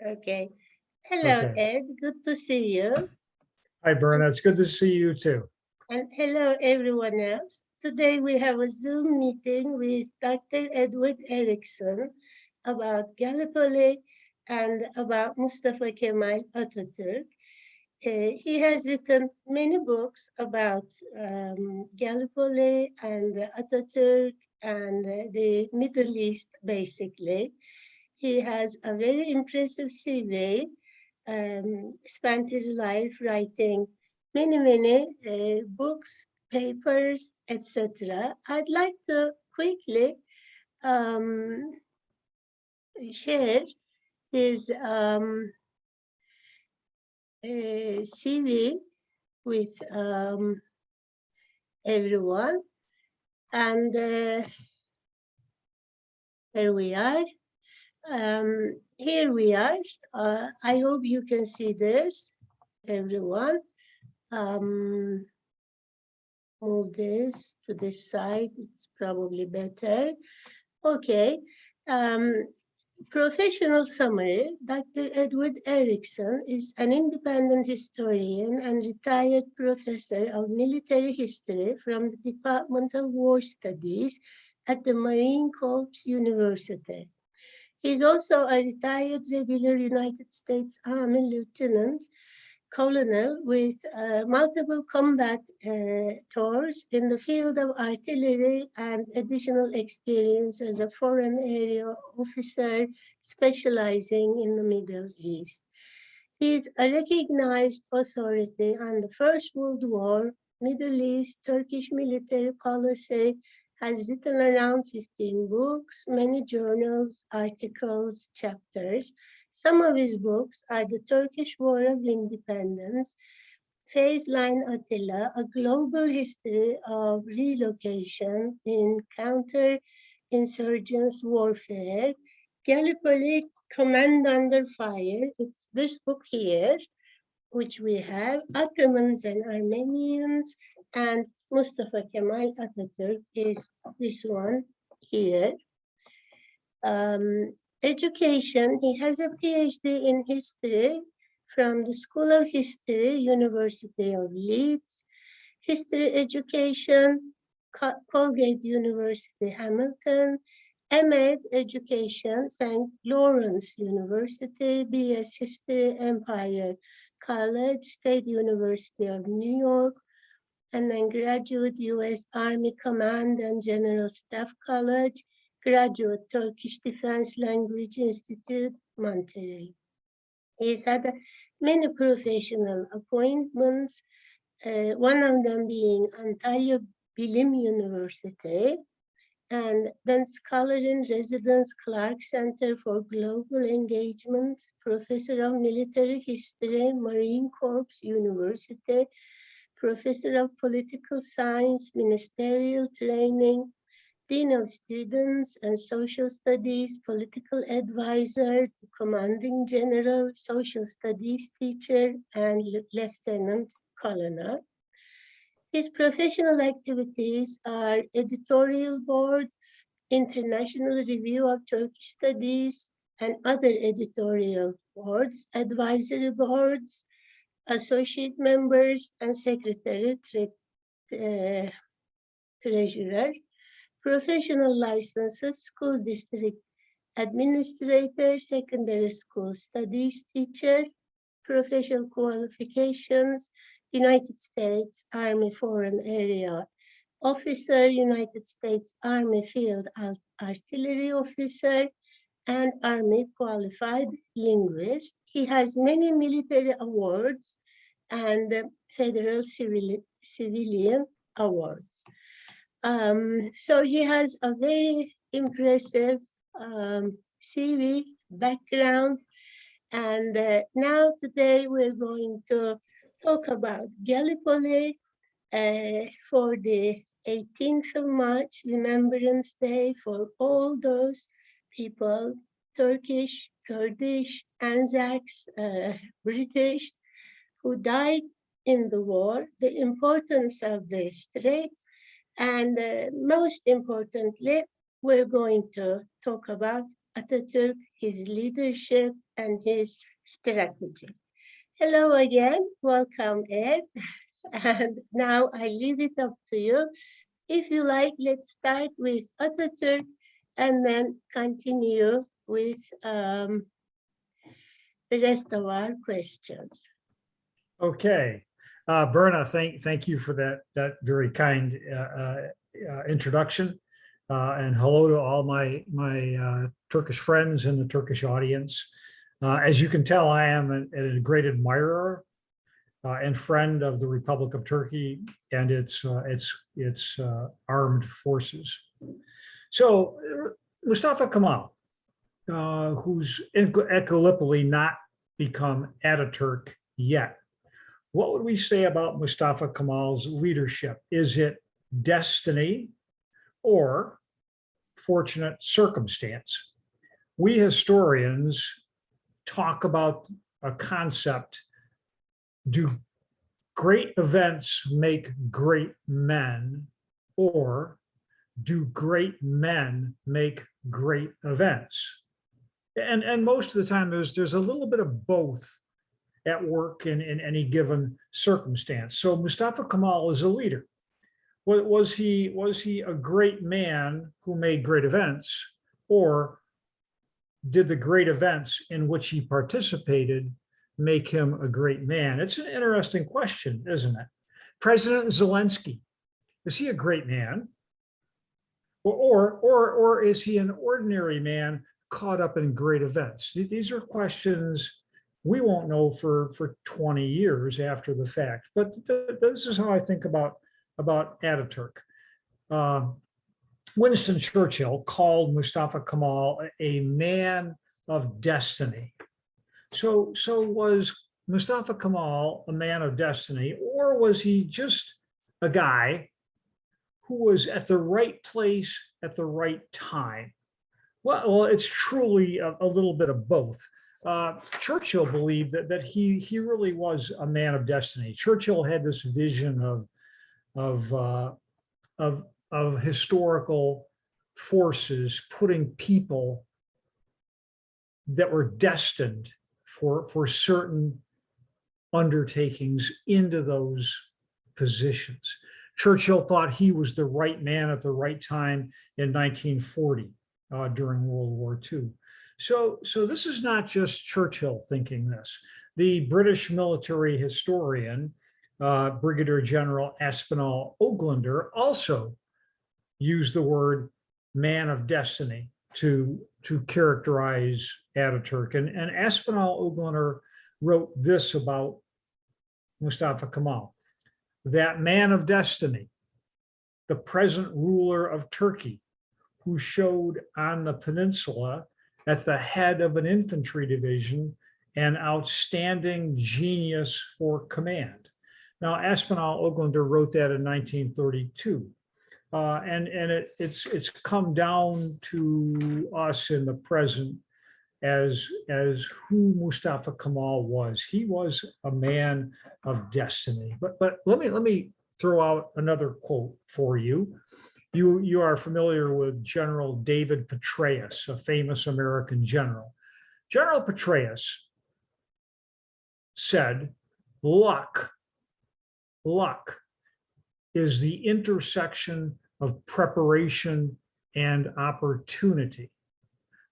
Okay. Hello, Okay. Ed. Good to see you. Hi, Berna. It's good to see you too. And hello, everyone else. Today we have a Zoom meeting with Dr. Edward Erickson about Gallipoli and about Mustafa Kemal Atatürk. He has written many books about Gallipoli and Atatürk and the Middle East, basically. He has a very impressive CV, spent his life writing many books, papers, etc. I'd like to quickly share his CV with everyone. And here we are. Here we are. I hope you can see this, everyone. Move this to this side. It's probably better. Okay. Professional summary. Dr. Edward Erickson is an independent historian and retired professor of military history from the Department of War Studies at the Marine Corps University. He is also a retired regular United States Army lieutenant colonel with multiple combat tours in the field of artillery and additional experience as a foreign area officer specializing in the Middle East. He is a recognized authority on the First World War, Middle East, Turkish military policy, has written around 15 books, many journals, articles, chapters. Some of his books are The Turkish War of Independence, Phase Line Attila, A Global History of Relocation in Counter-Insurgents Warfare, Gallipoli, Command Under Fire. It's this book here, which we have, Ottomans and Armenians, and Mustafa Kemal Atatürk is this one here. Education, he has a PhD in history from the School of History, University of Leeds. History education, Colgate University, Hamilton. M.Ed. Education, St. Lawrence University. B.S. History, Empire College, State University of New York. And then graduate U.S. Army Command and General Staff College, graduate Turkish Defense Language Institute, Monterey. He's had many professional appointments, one of them being Ontario Bilim University, and then Scholar in Residence Clark Center for Global Engagement, Professor of Military History, Marine Corps University, Professor of Political Science, Ministerial Training, Dean of Students and Social Studies, Political Advisor to Commanding General, Social Studies Teacher, and Lieutenant Colonel. His professional activities are Editorial Board, International Review of Turkish Studies, and other editorial boards, advisory boards, associate members, and secretary, treasurer. Professional licenses, school district administrator, secondary school studies teacher, professional qualifications, United States Army Foreign Area Officer, United States Army Field Artillery Officer, and Army Qualified Linguist. He has many military awards and federal civilian awards. So he has a very impressive CV background. And now today we're going to talk about Gallipoli for the 18th of March, Remembrance Day for all those people, Turkish, Kurdish, Anzacs, British, who died in the war, the importance of the Straits, and most importantly, we're going to talk about Atatürk, his leadership, and his strategy. Hello again. Welcome, Ed. And now I leave it up to you. If you like, let's start with Atatürk and then continue with the rest of our questions. Okay. Berna, thank you for that very kind introduction. And hello to all my Turkish friends in the Turkish audience. As you can tell, I am a great admirer and friend of the Republic of Turkey and its armed forces. So Mustafa Kemal, who's at Gallipoli not become Ataturk yet. What would we say about Mustafa Kemal's leadership? Is it destiny or fortunate circumstance? We historians talk about a concept: do great events make great men, or do great men make great events? And most of the time there's a little bit of both at work in any given circumstance. So Mustafa Kemal is a leader. Was he a great man who made great events, or did the great events in which he participated make him a great man? It's an interesting question, isn't it? President Zelensky, is he a great man? Or is he an ordinary man caught up in great events? These are questions we won't know for 20 years after the fact. But this is how I think about Ataturk. Winston Churchill called Mustafa Kemal a man of destiny. So was Mustafa Kemal a man of destiny, or was he just a guy who was at the right place at the right time? Well, it's truly a little bit of both. Churchill believed that he really was a man of destiny. Churchill had this vision of historical forces putting people that were destined for certain undertakings into those positions. Churchill thought he was the right man at the right time in 1940 during World War II. So this is not just Churchill thinking this. The British military historian, Brigadier General Aspinall Oglander, also used the word man of destiny to characterize Ataturk. And Aspinall Oglander wrote this about Mustafa Kemal: that man of destiny, the present ruler of Turkey, who showed on the peninsula at the head of an infantry division an outstanding genius for command. Now, Aspinall Oglander wrote that in 1932. And it's come down to us in the present as who Mustafa Kemal was. He was a man of destiny. But let me throw out another quote for you. You are familiar with General David Petraeus, a famous American general. General Petraeus said, luck is the intersection of preparation and opportunity.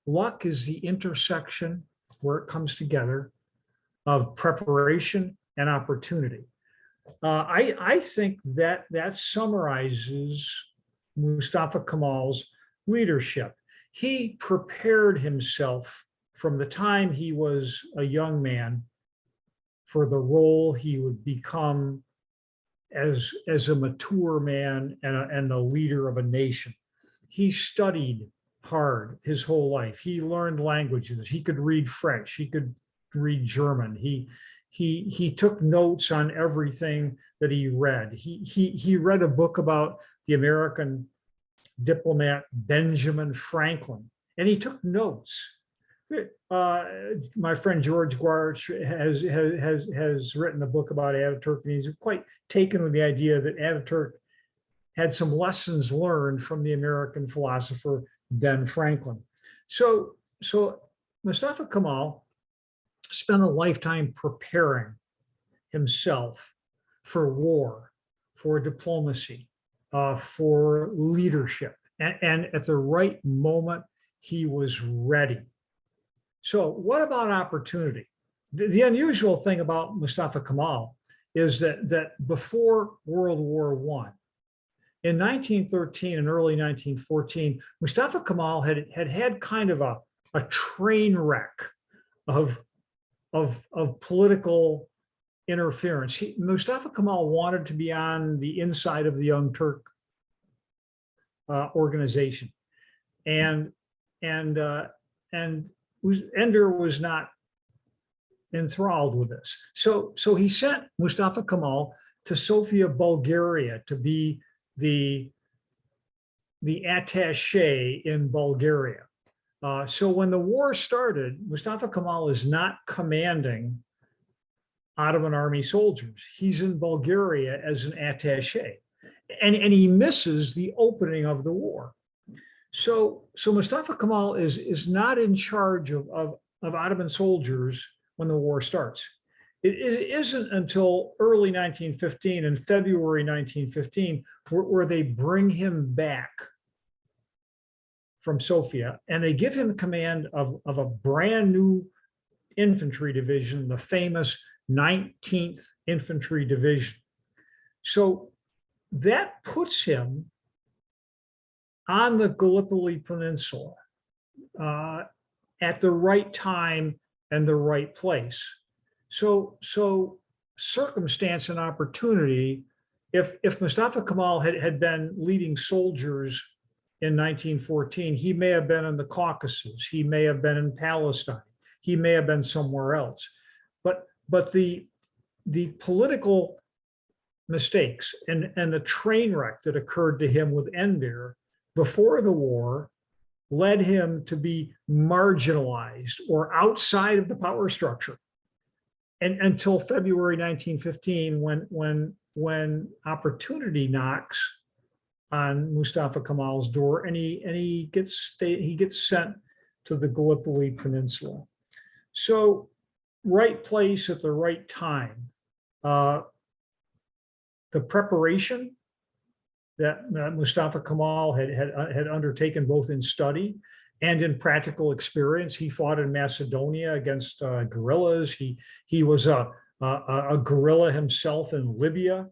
Luck is the intersection where it comes together of preparation and opportunity. I think that summarizes Mustafa Kemal's leadership. He prepared himself from the time he was a young man for the role he would become as a mature man and the leader of a nation. He studied hard his whole life. He learned languages. He could read French. He could read German. He took notes on everything that he read. He read a book about the American diplomat Benjamin Franklin, and he took notes. My friend George Guarch has written a book about Ataturk, and he's quite taken with the idea that Ataturk had some lessons learned from the American philosopher Ben Franklin. So so Mustafa Kemal spent a lifetime preparing himself for war, for diplomacy, for leadership. And at the right moment, he was ready. So what about opportunity? The unusual thing about Mustafa Kemal is that before World War I, in 1913 and early 1914, Mustafa Kemal had kind of a train wreck of political interference. Mustafa Kemal wanted to be on the inside of the Young Turk organization, and Enver was not enthralled with this. So he sent Mustafa Kemal to Sofia, Bulgaria, to be the attaché in Bulgaria. So when the war started, Mustafa Kemal is not commanding Ottoman army soldiers. He's in Bulgaria as an attaché, and he misses the opening of the war. So Mustafa Kemal is not in charge of Ottoman soldiers when the war starts. It isn't until early 1915, in February 1915, where they bring him back from Sofia, and they give him command of a brand new infantry division, the famous 19th Infantry Division. So that puts him on the Gallipoli Peninsula at the right time and the right place. So circumstance and opportunity, if Mustafa Kemal had been leading soldiers in 1914, he may have been in the Caucasus, he may have been in Palestine, he may have been somewhere else. But the political mistakes and the train wreck that occurred to him with Enver before the war led him to be marginalized or outside of the power structure. And until February 1915, when opportunity knocks on Mustafa Kemal's door, and he gets sent to the Gallipoli Peninsula. So right place at the right time. The preparation that Mustafa Kemal had undertaken both in study and in practical experience. He fought in Macedonia against guerrillas. He was a guerrilla himself in Libya,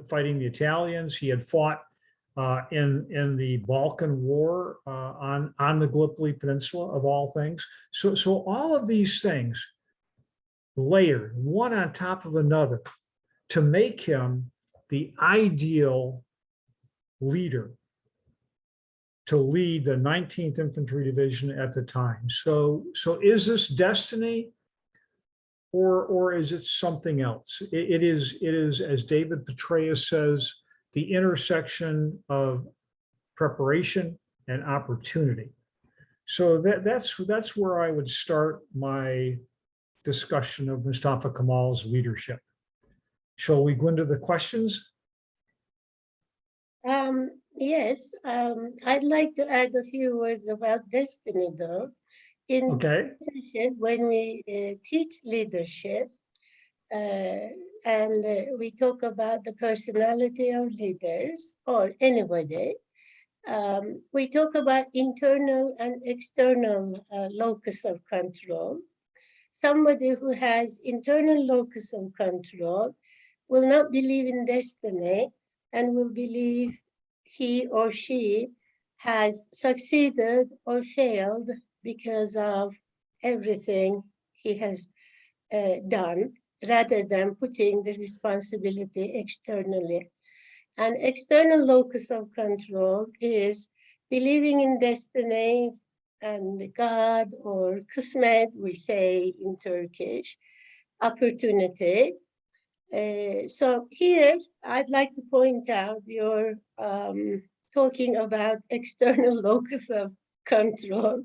fighting the Italians. He had fought in the Balkan War on the Gallipoli Peninsula, of all things. So all of these things layered one on top of another to make him the ideal leader to lead the 19th Infantry Division at the time. So is this destiny, or is it something else? It is, as David Petraeus says, the intersection of preparation and opportunity. So that's where I would start my discussion of Mustafa Kemal's leadership. Shall we go into the questions? Yes, I'd like to add a few words about destiny, though. In leadership, when we teach leadership, and we talk about the personality of leaders or anybody, we talk about internal and external locus of control. Somebody who has internal locus of control will not believe in destiny and will believe he or she has succeeded or failed because of everything he has done, rather than putting the responsibility externally. An external locus of control is believing in destiny and God, or kısmet, we say in Turkish, opportunity. So here, I'd like to point out you're talking about external locus of control,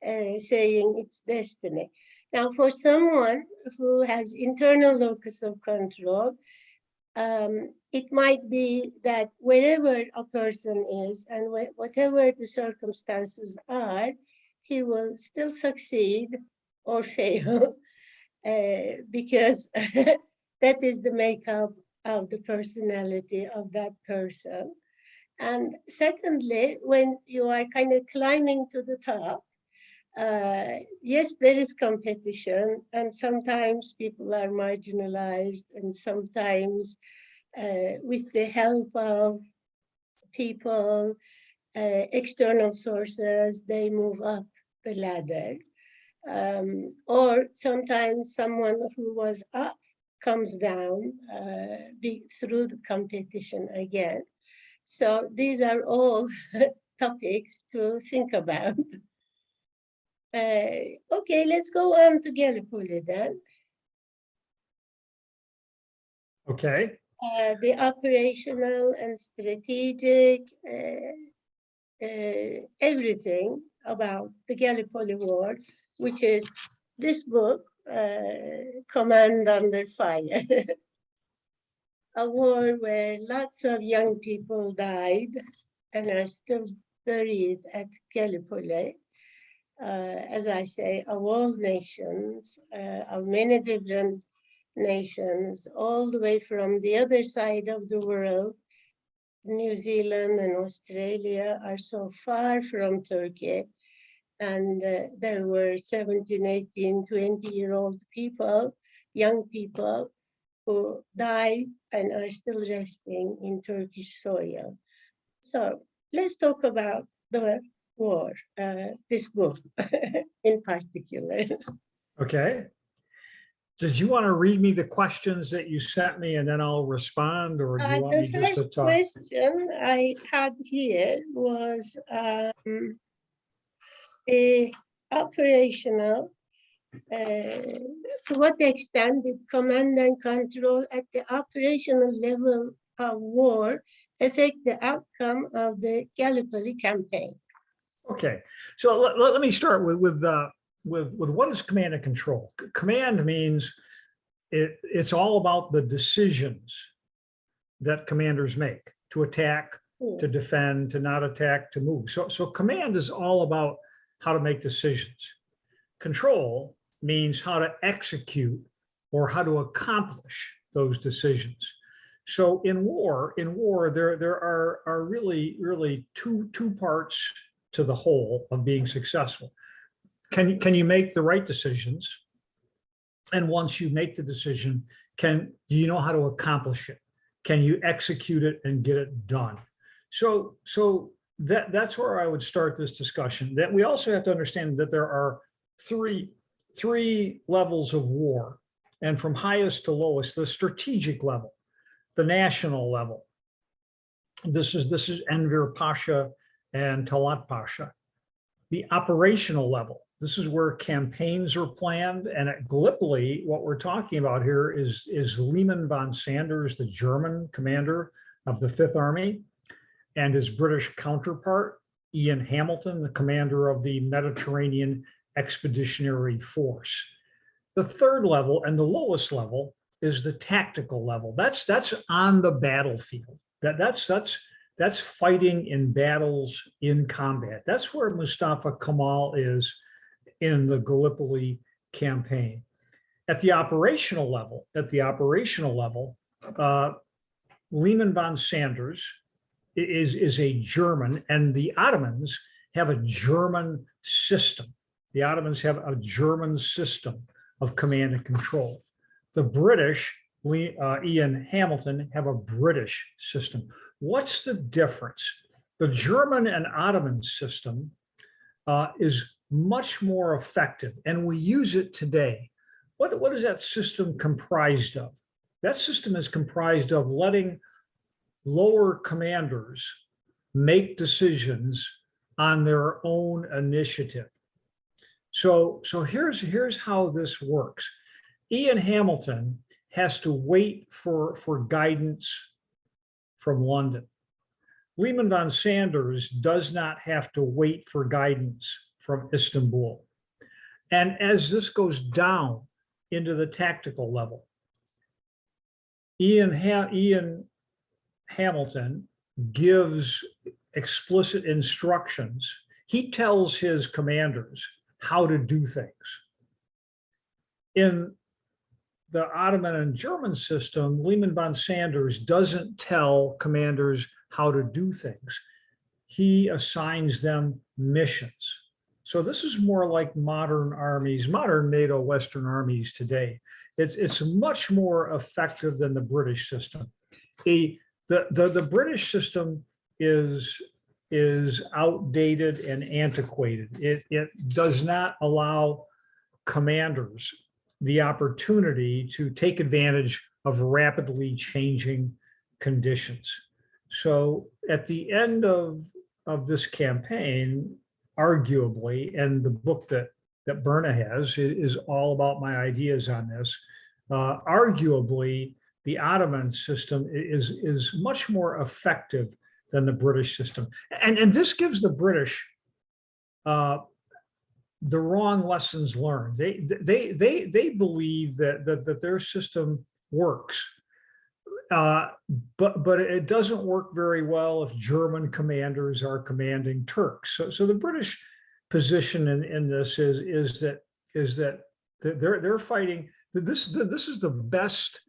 saying it's destiny. Now, for someone who has internal locus of control, it might be that wherever a person is and whatever the circumstances are, he will still succeed or fail because that is the makeup of the personality of that person. And secondly, when you are kind of climbing to the top, yes, there is competition, and sometimes people are marginalized, and sometimes with the help of people, external sources, they move up the ladder. Or sometimes someone who was up comes down through the competition again. So these are all topics to think about. Okay, let's go on to Gallipoli then. Okay. The operational and strategic, everything about the Gallipoli War, which is this book, Command Under Fire. A war where lots of young people died and are still buried at Gallipoli. As I say, of all nations, of many different nations, all the way from the other side of the world. New Zealand and Australia are so far from Turkey. And there were 17, 18, 20-year-old people, young people, who died and are still resting in Turkish soil. So let's talk about the war, this book in particular. Okay. Did you want to read me the questions that you sent me and then I'll respond, or do you want me The just to first talk? question I had here was operational. To what extent did command and control at the operational level of war affect the outcome of the Gallipoli campaign? Okay, so let me start with what is command and control. Command means it's all about the decisions that commanders make to attack, to defend, to not attack, to move. So command is all about how to make decisions. Control means how to execute or how to accomplish those decisions. So in war, there are really two parts to the whole of being successful. Can you make the right decisions? And once you make the decision, do you know how to accomplish it? Can you execute it and get it done? So that's where I would start this discussion. That we also have to understand that there are three levels of war, and from highest to lowest, the strategic level, the national level. This is Enver Pasha and Talat Pasha. The operational level, this is where campaigns are planned. And at Gallipoli, what we're talking about here is Lehman von Sanders, the German commander of the Fifth Army, and his British counterpart, Ian Hamilton, the commander of the Mediterranean Expeditionary Force. The third level and the lowest level is the tactical level. That's on the battlefield. That's fighting in battles in combat. That's where Mustafa Kemal is in the Gallipoli campaign. At the operational level, Lehman von Sanders is a German, and the Ottomans have a German system. The Ottomans have a German system of command and control. The British, Ian Hamilton, have a British system. What's the difference? The German and Ottoman system is much more effective, and we use it today. What is that system comprised of? That system is comprised of letting lower commanders make decisions on their own initiative. So here's how this works. Ian Hamilton has to wait for guidance from London. Lehman von Sanders does not have to wait for guidance from Istanbul. And as this goes down into the tactical level, Ian Hamilton gives explicit instructions. he tells his commanders how to do things. In the Ottoman and German system, Lehman von Sanders doesn't tell commanders how to do things. He assigns them missions. So this is more like modern armies, modern NATO Western armies today. It's much more effective than the British system. The British system is outdated and antiquated. It does not allow commanders the opportunity to take advantage of rapidly changing conditions. So at the end of this campaign, arguably, and the book that Berna has is all about my ideas on this, arguably, the Ottoman system is much more effective than the British system. And this gives the British the wrong lessons learned. They believe that their system works, but it doesn't work very well if German commanders are commanding Turks. So the British position in this is that they're fighting. This is the best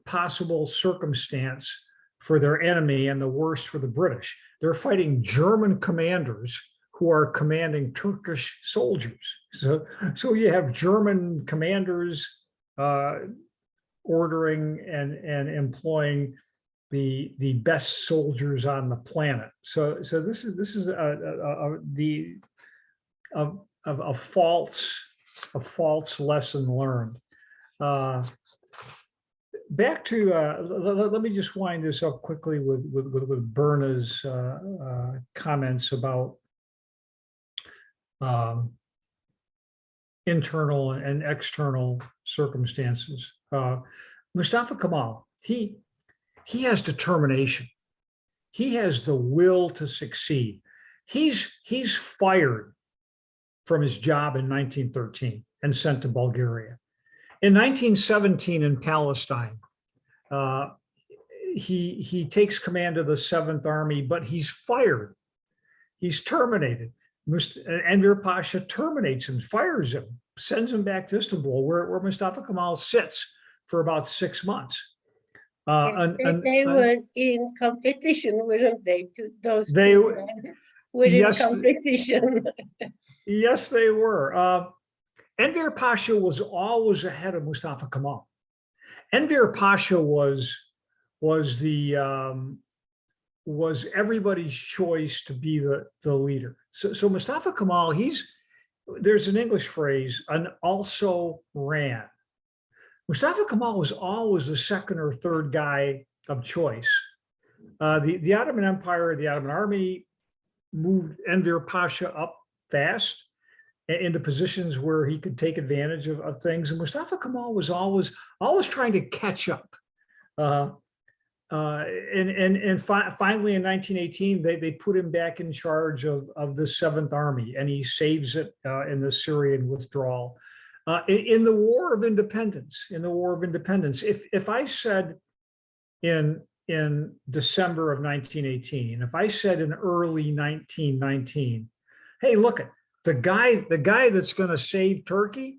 possible circumstance for their enemy and the worst for the British. They're fighting German commanders who are commanding Turkish soldiers. So you have German commanders ordering and employing the best soldiers on the planet. So this is a false lesson learned. Back to let me just wind this up quickly with Berna's comments about internal and external circumstances. Mustafa Kemal, he has determination. He has the will to succeed. He's fired from his job in 1913 and sent to Bulgaria. In 1917 in Palestine, he takes command of the 7th Army, but he's fired. He's terminated. Enver Pasha terminates him, fires him, sends him back to Istanbul, where Mustafa Kemal sits for about 6 months. They were in competition, weren't they? Those two men were in competition. Yes, they were. Enver Pasha was always ahead of Mustafa Kemal. Enver Pasha was everybody's choice to be the leader. So Mustafa Kemal, there's an English phrase, an also ran. Mustafa Kemal was always the second or third guy of choice. The Ottoman Empire, the Ottoman Army moved Enver Pasha up fast into positions where he could take advantage of things. And Mustafa Kemal was always trying to catch up. Finally in 1918, they put him back in charge of the 7th Army, and he saves it in the Syrian withdrawal. In the War of Independence, if I said in December of 1918, if I said in early 1919, hey, look at the guy that's going to save Turkey,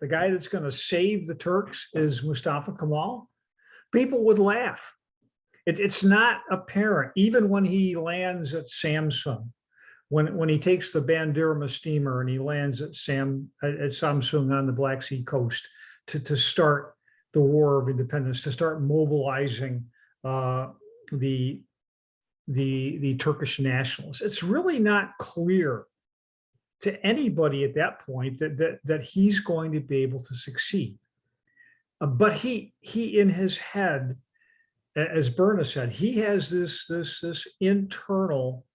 the guy that's going to save the Turks is Mustafa Kemal, people would laugh. It's not apparent, even when he lands at Samsun, when he takes the Bandırma steamer and he lands at Samsun on the Black Sea coast to start the War of Independence, to start mobilizing the Turkish nationalists. It's really not clear to anybody at that point that he's going to be able to succeed. But he in his head, as Berna said, he has this internal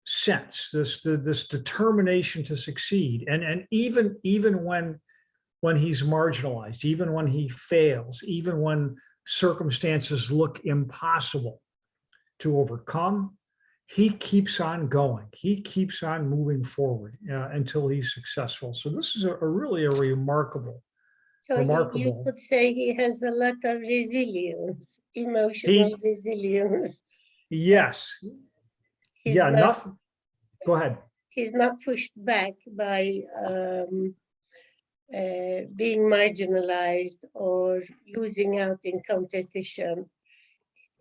sense, this determination to succeed, and even when he's marginalized, even when he fails, even when circumstances look impossible to overcome, he keeps on going. He keeps on moving forward until he's successful. So this is a really remarkable. So you could say he has a lot of resilience, emotional resilience. Yes. Yeah, Go ahead. He's not pushed back by being marginalized or losing out in competition.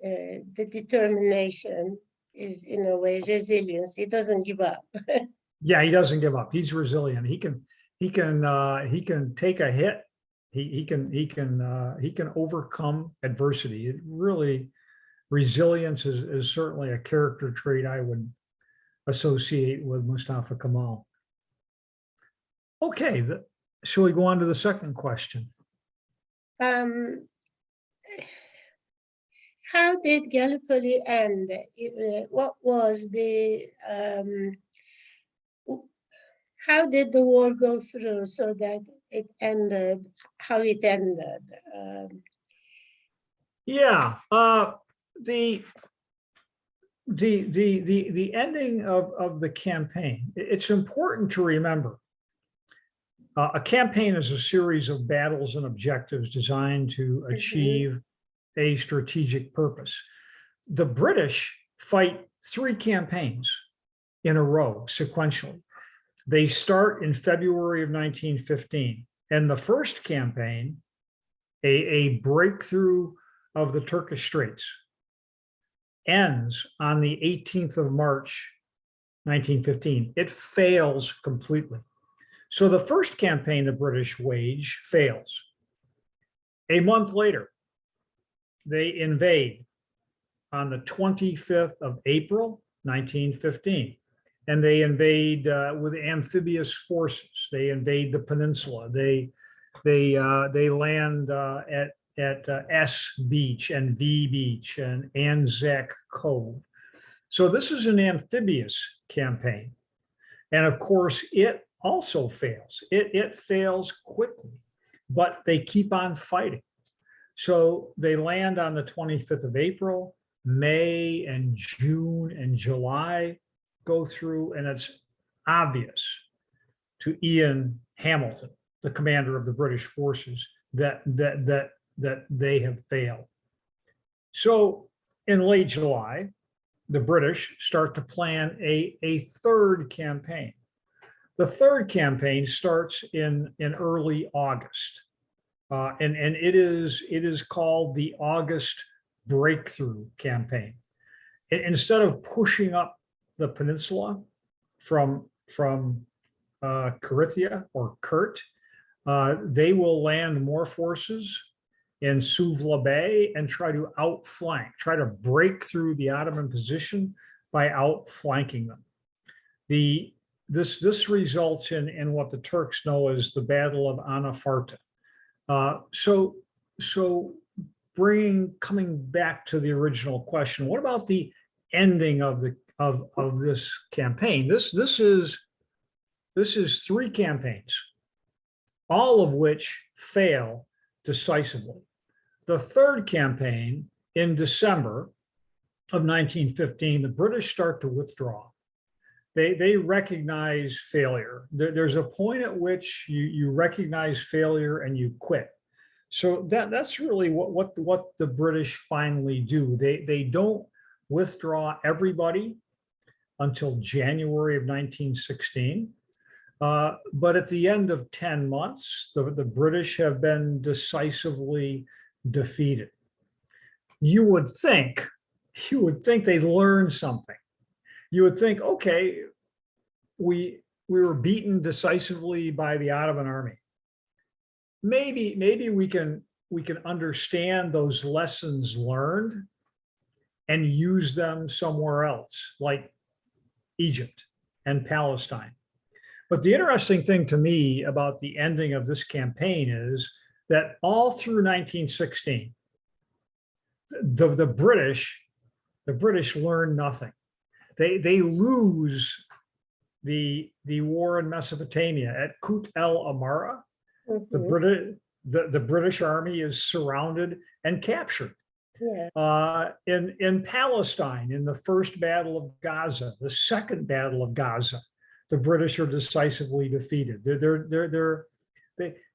The determination is, in a way, resilience. He doesn't give up. Yeah, he doesn't give up. He's resilient. He can take a hit. He can overcome adversity. It really, resilience is certainly a character trait I would associate with Mustafa Kemal. Okay, shall we go on to the second question? How did Gallipoli end? What was the how did the war go through so that it ended how it ended? Yeah, the ending of the campaign. It's important to remember. A campaign is a series of battles and objectives designed to achieve a strategic purpose. The British fight 3 campaigns in a row sequentially. They start in February of 1915, and the first campaign, a breakthrough of the Turkish Straits, ends on the 18th of March, 1915. It fails completely. So the first campaign the British wage fails. A month later, they invade on the 25th of April, 1915. And they invade with amphibious forces. They invade the peninsula. They land at S Beach and V Beach and Anzac Cove. So this is an amphibious campaign. And of course, it also fails. It fails quickly, but they keep on fighting. So they land on the 25th of April, May and June and July go through, and it's obvious to Ian Hamilton, the commander of the British forces, that they have failed. So in late July, the British start to plan a third campaign. The third campaign starts in early August, and it is called the August Breakthrough Campaign. Instead of pushing up the peninsula from Carinthia or Kurt, they will land more forces in Suvla Bay and try to outflank, try to break through the Ottoman position by outflanking them. This results in what the Turks know as the Battle of Anafarta. So coming back to the original question, what about the ending of this campaign? This is 3 campaigns, all of which fail decisively. The third campaign in December of 1915, the British start to withdraw. They recognize failure. There's a point at which you recognize failure and you quit. So that's really what the British finally do. They don't withdraw everybody until January of 1916. But at the end of 10 months, the British have been decisively defeated. You would think they learned something. You would think, okay, we were beaten decisively by the Ottoman army. Maybe we can understand those lessons learned and use them somewhere else, like Egypt and Palestine. But the interesting thing to me about the ending of this campaign is that all through 1916, the British learned nothing. They lose the war in Mesopotamia at Kut el Amara. The British army is surrounded and captured. Yeah. In Palestine, in the first battle of Gaza, the second battle of Gaza, the British are decisively defeated.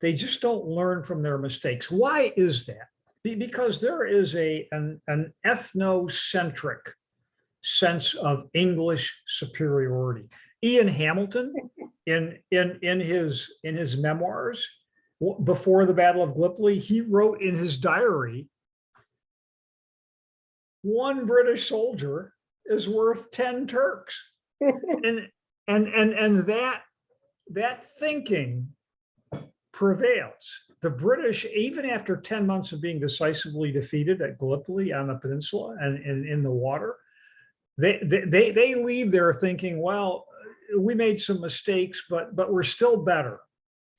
They just don't learn from their mistakes. Why is that? Because there is an ethnocentric sense of English superiority. Ian Hamilton, in his memoirs before the Battle of Gallipoli, he wrote in his diary, "One British soldier is worth 10 Turks." And that thinking prevails. The British, even after 10 months of being decisively defeated at Gallipoli on the peninsula and in the water, they leave there thinking, well, we made some mistakes, but we're still better.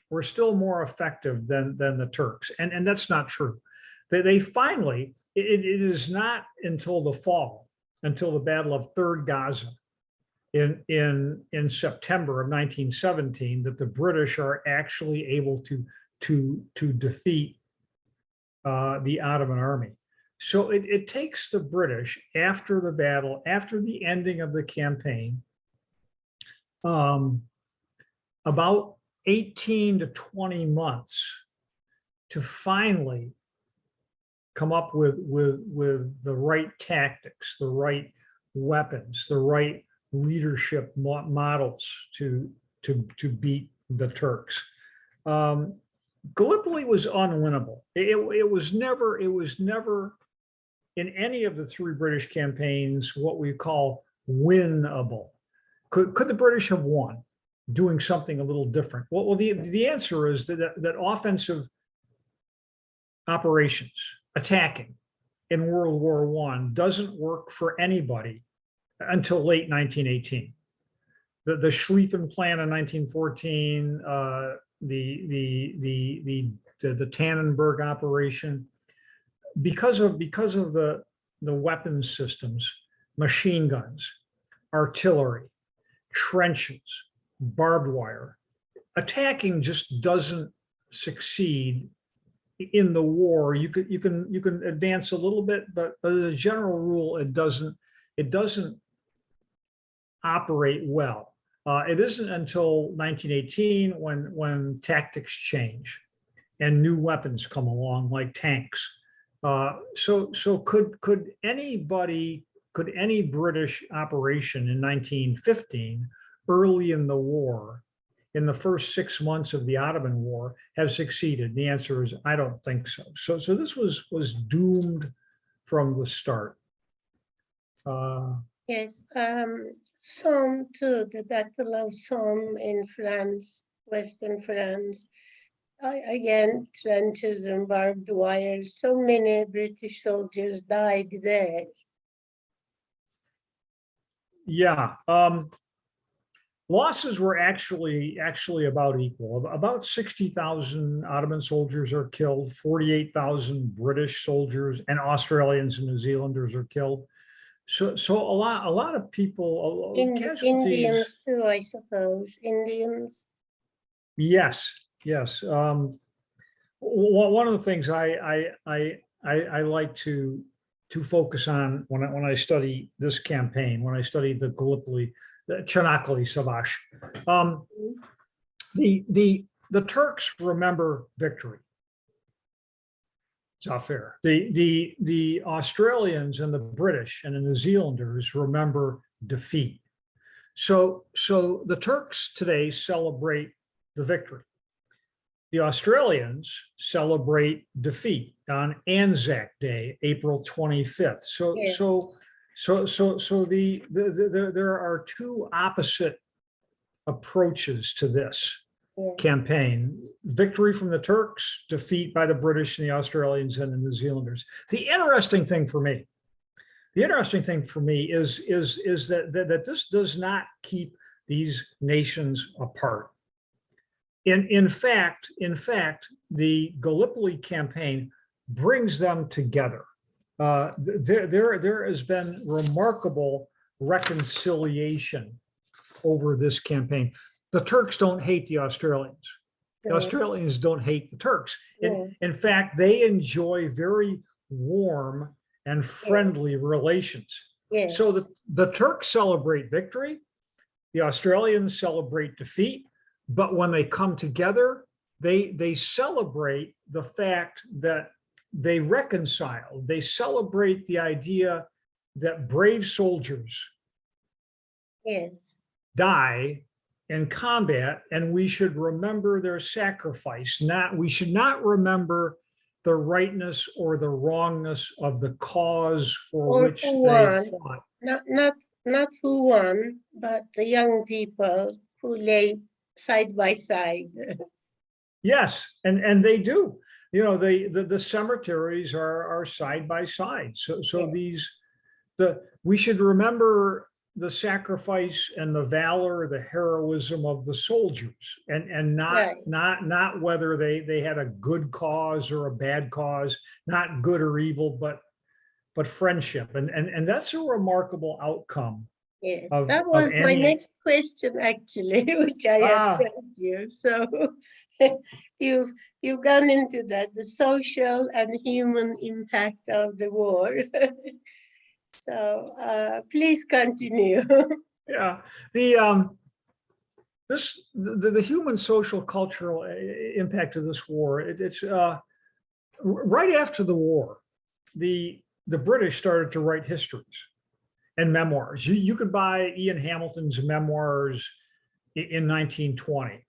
We're still more effective than the Turks. And that's not true. They finally, it is not until the fall, until the Battle of Third Gaza in September of 1917, that the British are actually able to defeat the Ottoman army. So it takes the British, after the battle, after the ending of the campaign, about 18 to 20 months to finally come up with the right tactics, the right weapons, the right leadership models to beat the Turks. Gallipoli was unwinnable. It was never in any of the three British campaigns what we call winnable. Could the British have won doing something a little different? Well, the answer is that offensive operations, attacking in World War I, doesn't work for anybody until late 1918. The Schlieffen Plan in 1914, the Tannenberg operation, because of the weapons systems, machine guns, artillery, trenches, barbed wire, attacking just doesn't succeed in the war. You can advance a little bit, but as a general rule, it doesn't operate well. It isn't until 1918 when tactics change and new weapons come along, like tanks. So could any British operation in 1915, early in the war, in the first 6 months of the Ottoman War, have succeeded? The answer is, I don't think so. So this was doomed from the start. Yes, Somme too, the Battle of Somme in France, Western France. Again, trenches and barbed wire. So many British soldiers died there. Yeah, losses were actually about equal. About 60,000 Ottoman soldiers are killed, 48,000 British soldiers and Australians and New Zealanders are killed. So a lot of people, casualties. Indians too, I suppose. Indians. Yes. One of the things I like to focus on when I study this campaign, when I study the Gallipoli, the Çanakkale Savaş, the Turks remember victory. Zafer. The Australians and the British and the New Zealanders remember defeat. So the Turks today celebrate the victory. The Australians celebrate defeat on Anzac Day, April 25th. Yes. There are two opposite approaches to this campaign: victory from the Turks, defeat by the British and the Australians and the New Zealanders. The interesting thing for me is that this does not keep these nations apart. In fact, the Gallipoli campaign brings them together. There has been remarkable reconciliation over this campaign. The Turks don't hate the Australians. The Australians don't hate the Turks. In fact, they enjoy very warm and friendly relations. So the Turks celebrate victory, the Australians celebrate defeat, but when they come together, they celebrate the fact that they reconcile. They celebrate the idea that brave soldiers Yes. die in combat, and we should remember their sacrifice. We should not remember the rightness or the wrongness of the cause for Or which who they won? fought. Not who won, but the young people who lay side by side. Yes, and they do. You know, the cemeteries are side by side. So we should remember the sacrifice and the valor, the heroism of the soldiers, and Right. not whether they had a good cause or a bad cause, not good or evil, but friendship. And that's a remarkable outcome Yes. of That was my any. next question, actually, which I had Ah, sent you. So you've you've gone into that, the social and human impact of the war. So please continue. yeah, the human social cultural impact of this war. It's right after the war, the British started to write histories and memoirs. You could buy Ian Hamilton's memoirs in 1920.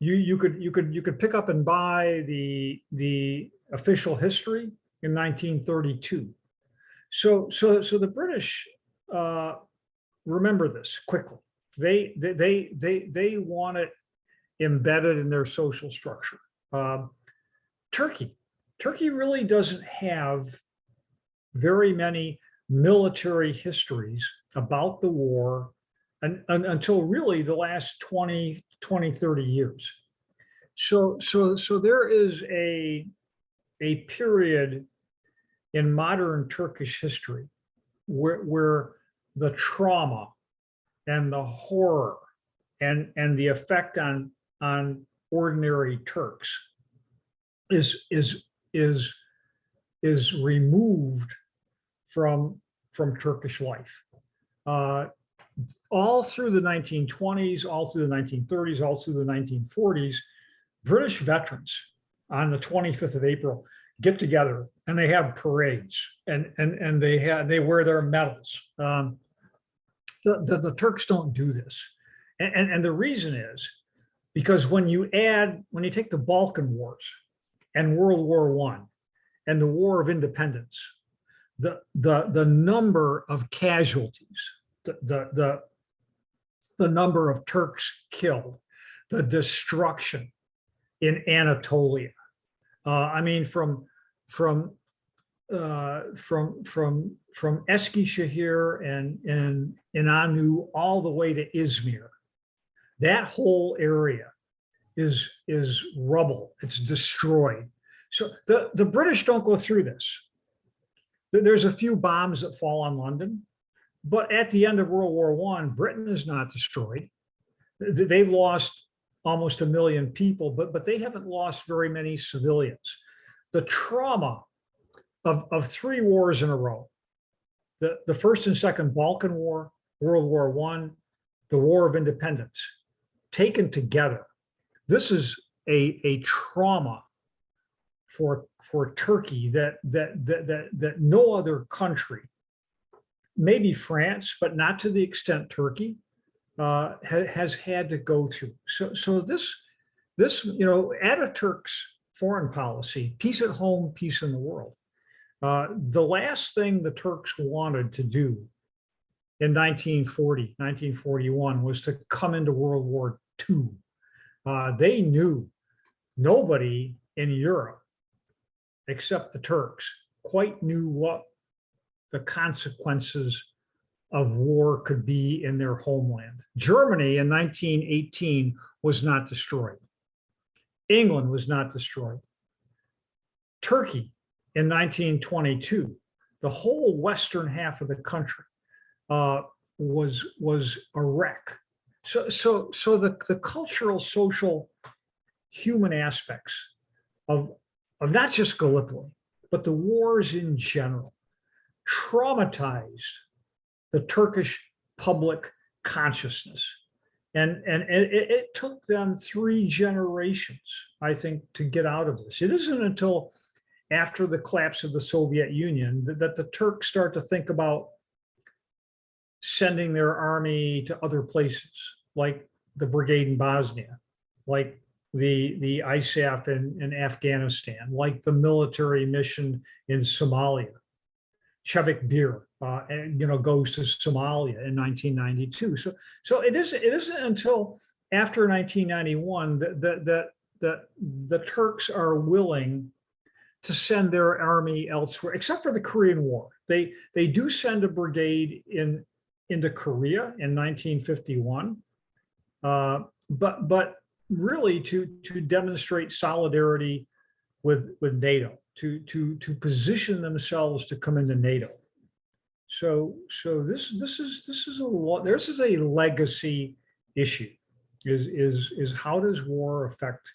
You could pick up and buy the official history in 1932. So the British remember this quickly. They want it embedded in their social structure. Turkey. Turkey really doesn't have very many military histories about the war until really the last 20, 30 years. So there is a period in modern Turkish history where the trauma and the horror and the effect on ordinary Turks is removed from Turkish life. All through the 1920s, all through the 1930s, all through the 1940s, British veterans on the 25th of April get together and they have parades and they wear their medals. The Turks don't do this, and the reason is because when you take the Balkan Wars and World War I and the War of Independence, the number of casualties, the number of Turks killed, the destruction in Anatolia. I mean, from Eskişehir and Inanu all the way to Izmir. That whole area is rubble. It's destroyed. So the British don't go through this. There's a few bombs that fall on London, but at the end of World War I, Britain is not destroyed. They've lost almost 1 million people, but they haven't lost very many civilians. The trauma of 3 wars in a row, the First and Second Balkan War, World War I, the War of Independence, taken together, this is a trauma for Turkey that no other country, maybe France, but not to the extent Turkey, has had to go through. So this Atatürk's foreign policy, peace at home, peace in the world. The last thing the Turks wanted to do in 1940, 1941 was to come into World War II. They knew nobody in Europe, except the Turks, quite knew what the consequences of war could be in their homeland. Germany in 1918 was not destroyed. England was not destroyed. Turkey in 1922, the whole western half of the country was a wreck. So the cultural, social, human aspects of not just Gallipoli, but the wars in general, traumatized the Turkish public consciousness. And it took them 3 generations, I think, to get out of this. It isn't until after the collapse of the Soviet Union that the Turks start to think about sending their army to other places, like the brigade in Bosnia, like the ISAF in Afghanistan, like the military mission in Somalia. Chevik Bir, goes to Somalia in 1992. So it isn't until after 1991 that the Turks are willing to send their army elsewhere, except for the Korean War. They do send a brigade into Korea in 1951, but really to demonstrate solidarity with NATO, to position themselves to come into NATO. So this is a legacy issue. Is how does war affect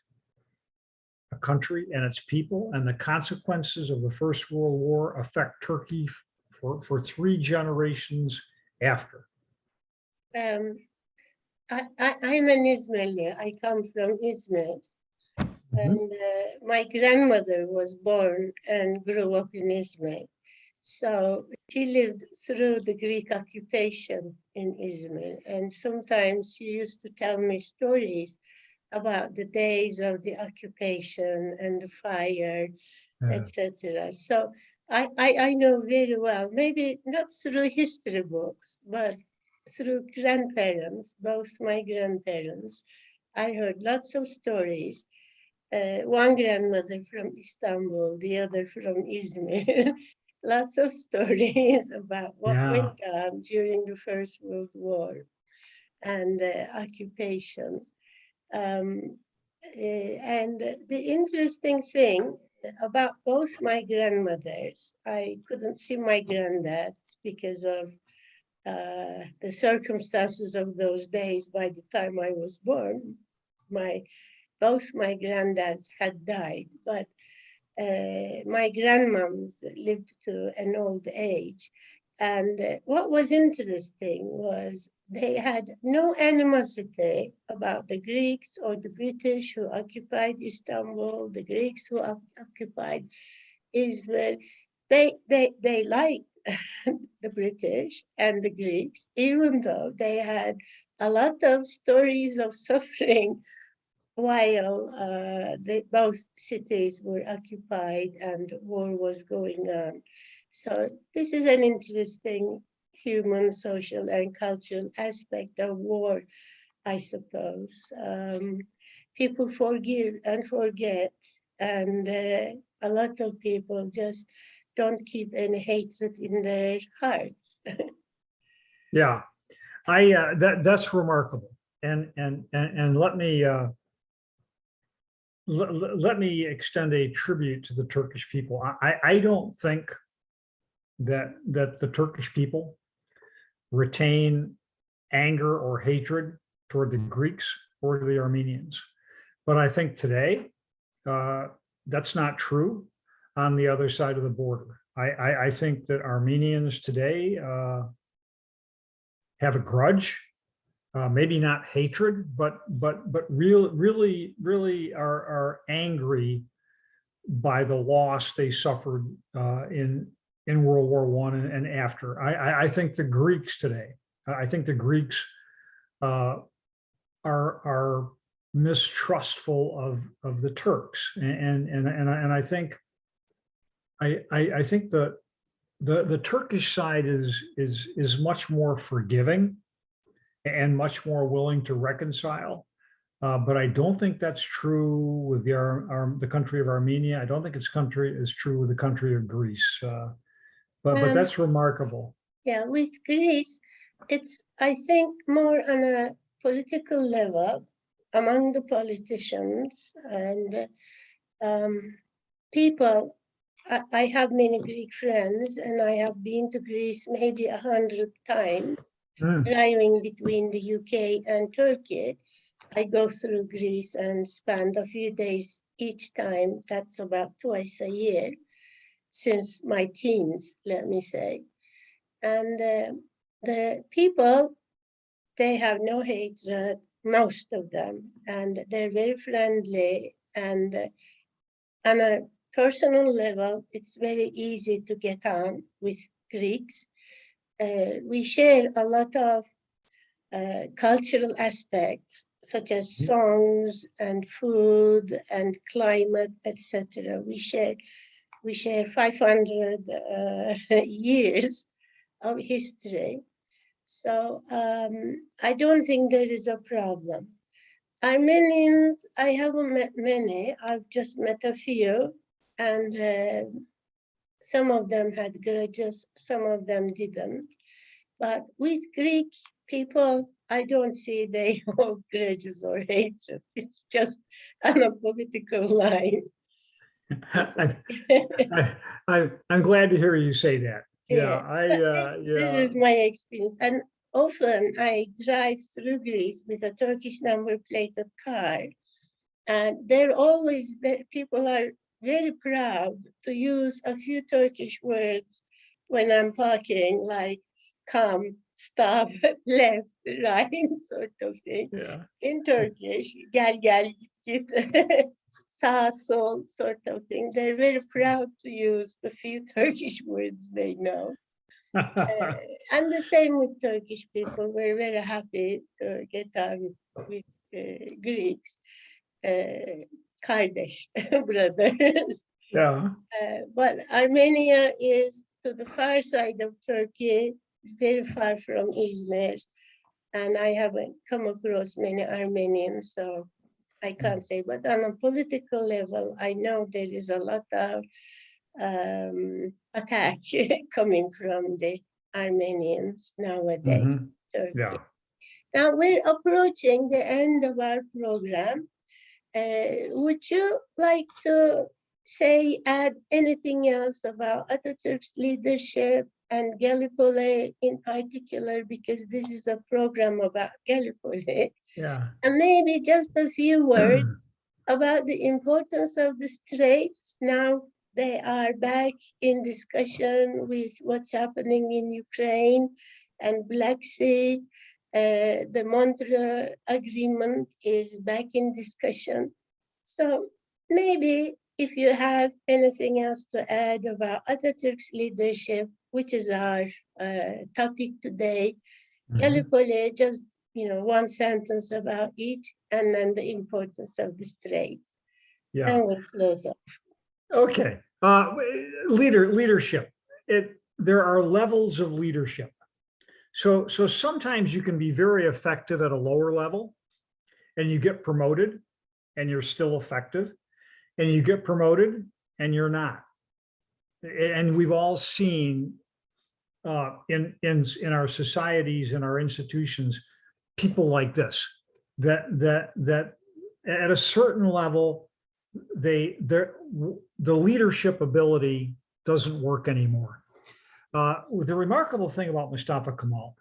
a country and its people, and the consequences of the First World War affect Turkey for 3 generations after. I'm an Izmirli. I come from Izmir. And my grandmother was born and grew up in Izmir. So she lived through the Greek occupation in Izmir. And sometimes she used to tell me stories about the days of the occupation and the fire, etc. So I know very well, maybe not through history books, but through grandparents, both my grandparents. I heard lots of stories. One grandmother from Istanbul, the other from Izmir. Lots of stories about what went on during the First World War and occupation. And the interesting thing about both my grandmothers, I couldn't see my granddads because of the circumstances of those days. By the time I was born, both my granddads had died, but my grandmoms lived to an old age. And what was interesting was they had no animosity about the Greeks or the British who occupied Istanbul, the Greeks who occupied Israel. They liked the British and the Greeks, even though they had a lot of stories of suffering while both cities were occupied and war was going on. So this is an interesting human, social, and cultural aspect of war, I suppose. People forgive and forget, and a lot of people just don't keep any hatred in their hearts. Yeah, that's remarkable. And let me extend a tribute to the Turkish people. I don't think that the Turkish people retain anger or hatred toward the Greeks or the Armenians. But I think today that's not true on the other side of the border. I think that Armenians today have a grudge, maybe not hatred, but really are angry by the loss they suffered in World War I and after. I think the Greeks today, I think the Greeks are mistrustful of the Turks, and I think that the Turkish side is much more forgiving and much more willing to reconcile. But I don't think that's true with the country of Armenia. I don't think it's true with the country of Greece. But that's remarkable. Yeah, with Greece, it's, I think, more on a political level among the politicians and people. I have many Greek friends, and I have been to Greece maybe 100 times, driving between the UK and Turkey. I go through Greece and spend a few days each time. That's about twice a year since my teens, let me say. And the people, they have no hatred, most of them, and they're very friendly. And on a personal level, it's very easy to get on with Greeks. we share a lot of cultural aspects, such as songs and food and climate, etc. We share 500 years of history. So I don't think there is a problem. Armenians, I haven't met many. I've just met a few, and some of them had grudges, some of them didn't. But with Greek people, I don't see they hold grudges or hatred. It's just on a political line. I'm glad to hear you say that. Yeah, this is Yeah. my experience. And often I drive through Greece with a Turkish number plated car. And they're always, people are very proud to use a few Turkish words when I'm parking, like come, stop, left, right, sort of thing. Yeah. In Turkish, gel, gel, git, git, sağ, sol, sort of thing. They're very proud to use the few Turkish words they know. And the same with Turkish people. We're very happy to get on with Greeks. Kardeş, brothers. Yeah. But Armenia is to the far side of Turkey, very far from Izmir. And I haven't come across many Armenians, so I can't say. But on a political level, I know there is a lot of attack coming from the Armenians nowadays. Turkey. Yeah. Now we're approaching the end of our program. Would you like to add anything else about Atatürk's leadership and Gallipoli in particular, because this is a program about Gallipoli? Yeah. And maybe just a few words about the importance of the Straits. Now they are back in discussion with what's happening in Ukraine and Black Sea. The Montreux Agreement is back in discussion. So maybe if you have anything else to add about Atatürk's leadership, which is our topic today, Gallipoli, just one sentence about each, and then the importance of the Straits. Yeah. And we'll close up. Okay. Leadership. There are levels of leadership. So sometimes you can be very effective at a lower level and you get promoted and you're still effective, and you get promoted and you're not. And we've all seen in our societies, in our institutions, people like this, that at a certain level, the leadership ability doesn't work anymore. The remarkable thing about Mustafa Kemal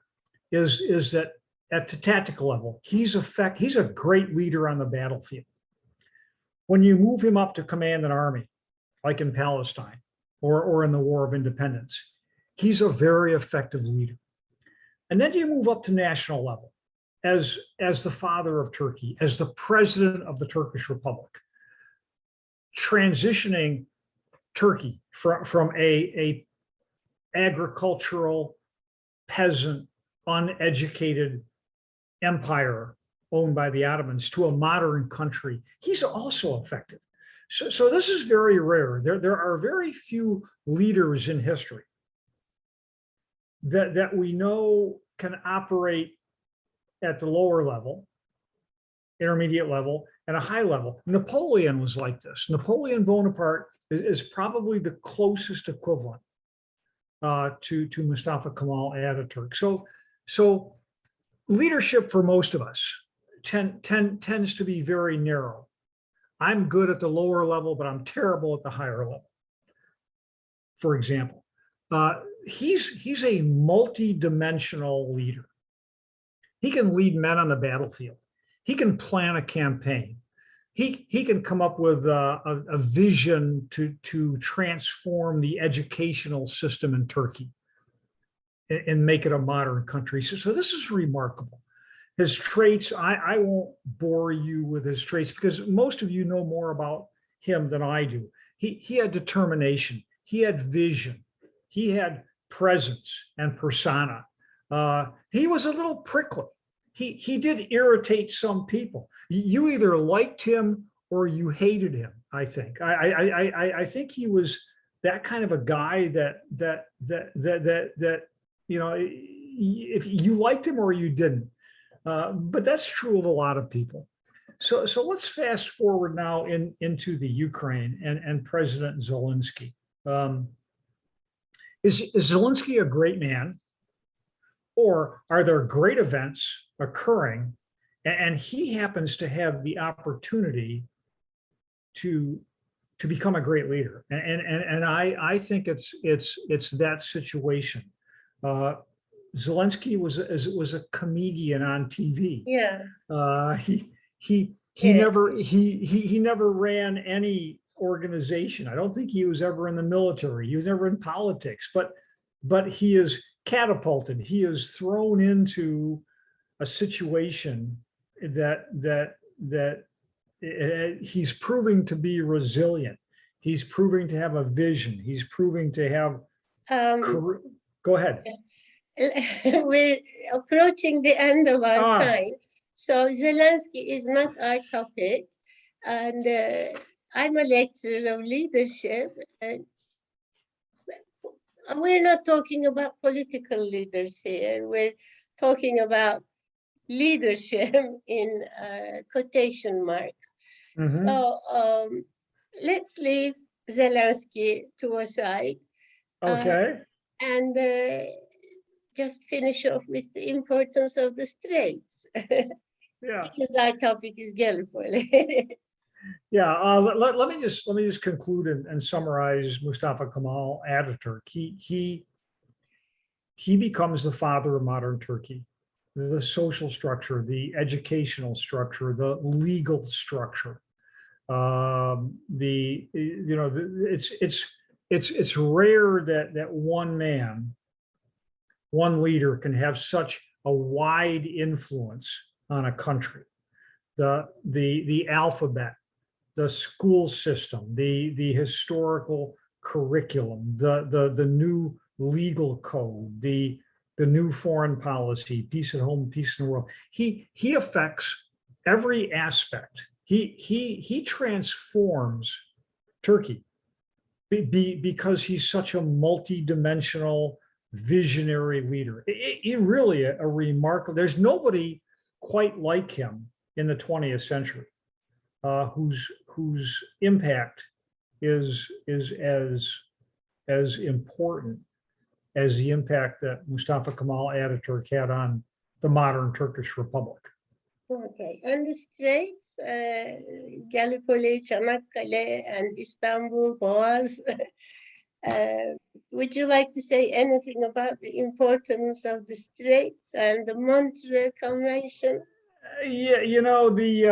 is that at the tactical level, he's a great leader on the battlefield. When you move him up to command an army, like in Palestine or in the War of Independence, he's a very effective leader. And then you move up to national level as the father of Turkey, as the president of the Turkish Republic, transitioning Turkey from a agricultural, peasant, uneducated empire owned by the Ottomans to a modern country. He's also effective. So this is very rare. There are very few leaders in history that we know can operate at the lower level, intermediate level, and a high level. Napoleon was like this. Napoleon Bonaparte is probably the closest equivalent to Mustafa Kemal Atatürk. So leadership for most of us tends to be very narrow. I'm good at the lower level, but I'm terrible at the higher level. For example, he's a multi-dimensional leader. He can lead men on the battlefield. He can plan a campaign. He can come up with a vision to transform the educational system in Turkey and make it a modern country. So this is remarkable. His traits, I won't bore you with his traits because most of you know more about him than I do. He had determination. He had vision. He had presence and persona. He was a little prickly. He did irritate some people. You either liked him or you hated him. I think. I think he was that kind of a guy that you know, if you liked him or you didn't. But that's true of a lot of people. So let's fast forward now into the Ukraine and President Zelensky. Is Zelensky a great man, or are there great events occurring, and he happens to have the opportunity to become a great leader? And I think it's that situation. Zelensky was a comedian on TV. Yeah. He never ran any organization. I don't think he was ever in the military. He was never in politics, but he is catapulted. He is thrown into a situation that he's proving to be resilient. He's proving to have a vision. He's proving to have. Go ahead. We're approaching the end of our time. So Zelensky is not our topic, and I'm a lecturer of leadership. And we're not talking about political leaders here. We're talking about leadership in quotation marks. Mm-hmm. So let's leave Zelensky to a side. Okay. And just finish off with the importance of the Straits. Yeah. Because our topic is Gallipoli. Yeah, let me just conclude and summarize Mustafa Kemal Atatürk. He becomes the father of modern Turkey. The social structure, the educational structure, the legal structure. It's rare that one man, one leader can have such a wide influence on a country. The alphabet, the school system, the historical curriculum, the new legal code, the new foreign policy, peace at home, peace in the world. He affects every aspect. He transforms Turkey because he's such a multi-dimensional visionary leader. He really a remarkable. There's nobody quite like him in the 20th century, whose impact is as important as the impact that Mustafa Kemal Atatürk had on the modern Turkish Republic. Okay, and the Straits, Gallipoli, Çanakkale, and Istanbul, Boğaz. Would you like to say anything about the importance of the Straits and the Montreux Convention? Yeah, you know, the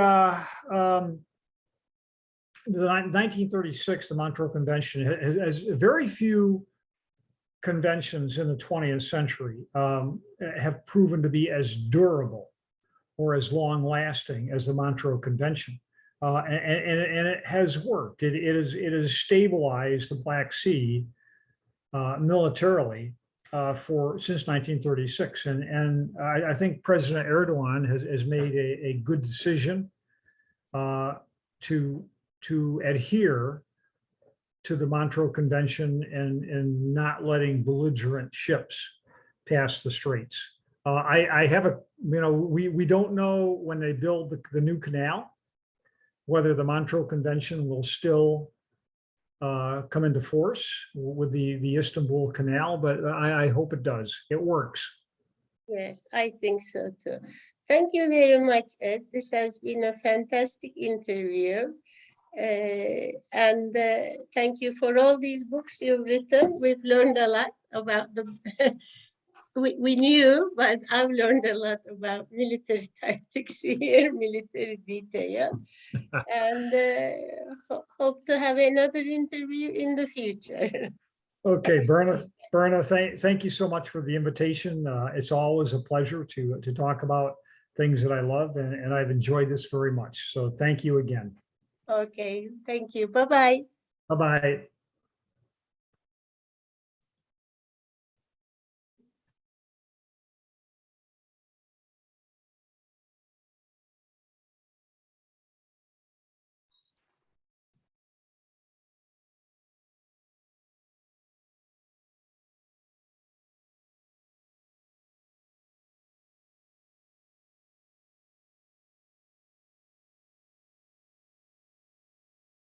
1936, the Montreux Convention has very few conventions in the 20th century have proven to be as durable or as long-lasting as the Montreux Convention, and it has worked. It has stabilized the Black Sea militarily since 1936, and I think President Erdogan has made a good decision to adhere to the Montreux Convention and not letting belligerent ships pass the Straits. I have we don't know when they build the new canal, whether the Montreux Convention will still come into force with the Istanbul Canal, but I hope it does. It works. Yes, I think so too. Thank you very much, Ed. This has been a fantastic interview. And thank you for all these books you've written. We've learned a lot about the we knew, but I've learned a lot about military tactics here, military detail, and hope to have another interview in the future. Okay, Berna, thank you so much for the invitation. It's always a pleasure to talk about things that I love, and I've enjoyed this very much. So thank you again. Okay, thank you. Bye-bye. Bye-bye.